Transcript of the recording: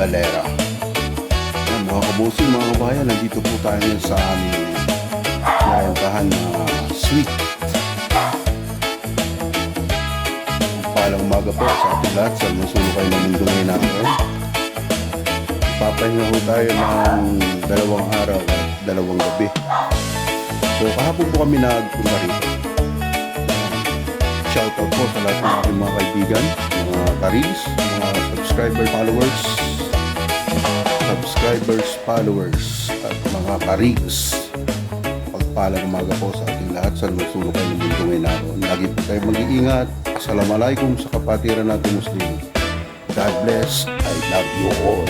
Galera. Mga kabusing, mga kabayan, nandito po tayo ngayon sa aming narentahan na suite. Palang umaga po sa ating lahat sa masulo kayo ng mundo ngayon natin. Papahinga po tayo ng 2 araw at 2 gabi. So kahapon po kami nagpunta rito. Shoutout po sa lahat ng aking mga kaibigan, mga karis, mga followers at mga karis. Pagpalang umaga po sa ating lahat sa masulo kayo ng mundo ngayon natin. Lagi po kayo mag-iingat. Assalamualaikum sa kapatiran natin Muslim. God bless. I love you all.